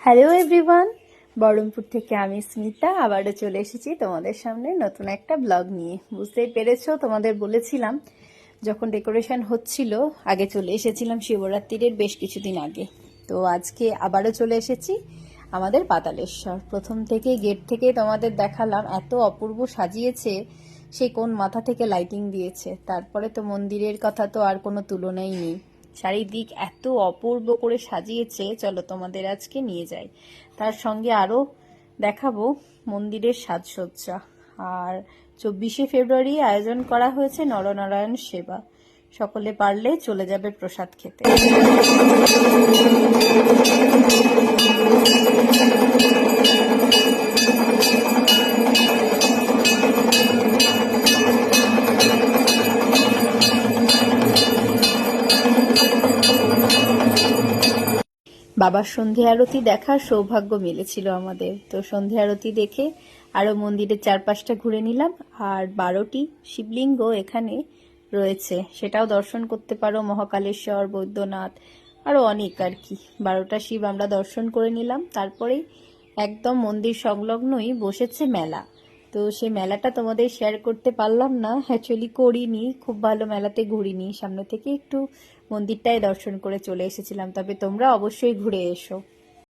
Hello everyone, Baharampur থেকে আমি স্মিতা আবারও চলে এসেছি তোমাদের সামনে নতুন একটা ব্লগ নিয়ে। বুঝতেই পেরেছো, তোমাদের বলেছিলাম যখন ডেকোরেশন হচ্ছিল আগে চলে এসেছিলাম শিবরাত্রির বেশ কিছুদিন আগে। তো আজকে আবারও চলে এসেছি আমাদের পাতালেশ্বর। প্রথম থেকে গেট থেকে তোমাদের দেখালাম এত অপূর্ব সাজিয়েছে, সে কোন মাথা থেকে লাইটিং দিয়েছে। তারপরে তো মন্দিরের কথা তো আর কোনো তুলনাই নেই, চারিদিক এত অপূর্ব করে সাজিয়েছে। চলো তোমাদের আজকে নিয়ে যাই, তার সঙ্গে আরো দেখাবো মন্দিরের সাজসজ্জা। আর 24শে ফেব্রুয়ারি আয়োজন করা হয়েছে নরনারায়ণ সেবা, সকলে পারলে চলে যাবে প্রসাদ খেতে। বাবার সন্ধে আরতি দেখার সৌভাগ্য মিলেছিল আমাদের। তো সন্ধে আরতি দেখে আরো মন্দিরের চারপাশটা ঘুরে নিলাম। আর 12টি শিবলিঙ্গ এখানে রয়েছে, সেটাও দর্শন করতে পারো। মহাকালেশ্বর, বৈদ্যনাথ, আরো অনেক আর কি। 12টা শিব আমরা দর্শন করে নিলাম। তারপরেই একদম মন্দির সংলগ্নই বসেছে মেলা। তো সেই মেলাটা তোমাদের শেয়ার করতে পারলাম না, অ্যাকচুয়ালি করিনি, খুব ভালো মেলাতে ঘুরিনি, সামনে থেকে একটু মন্দিরটাই দর্শন করে চলে এসেছিলাম। তবে তোমরা অবশ্যই ঘুরে এসো।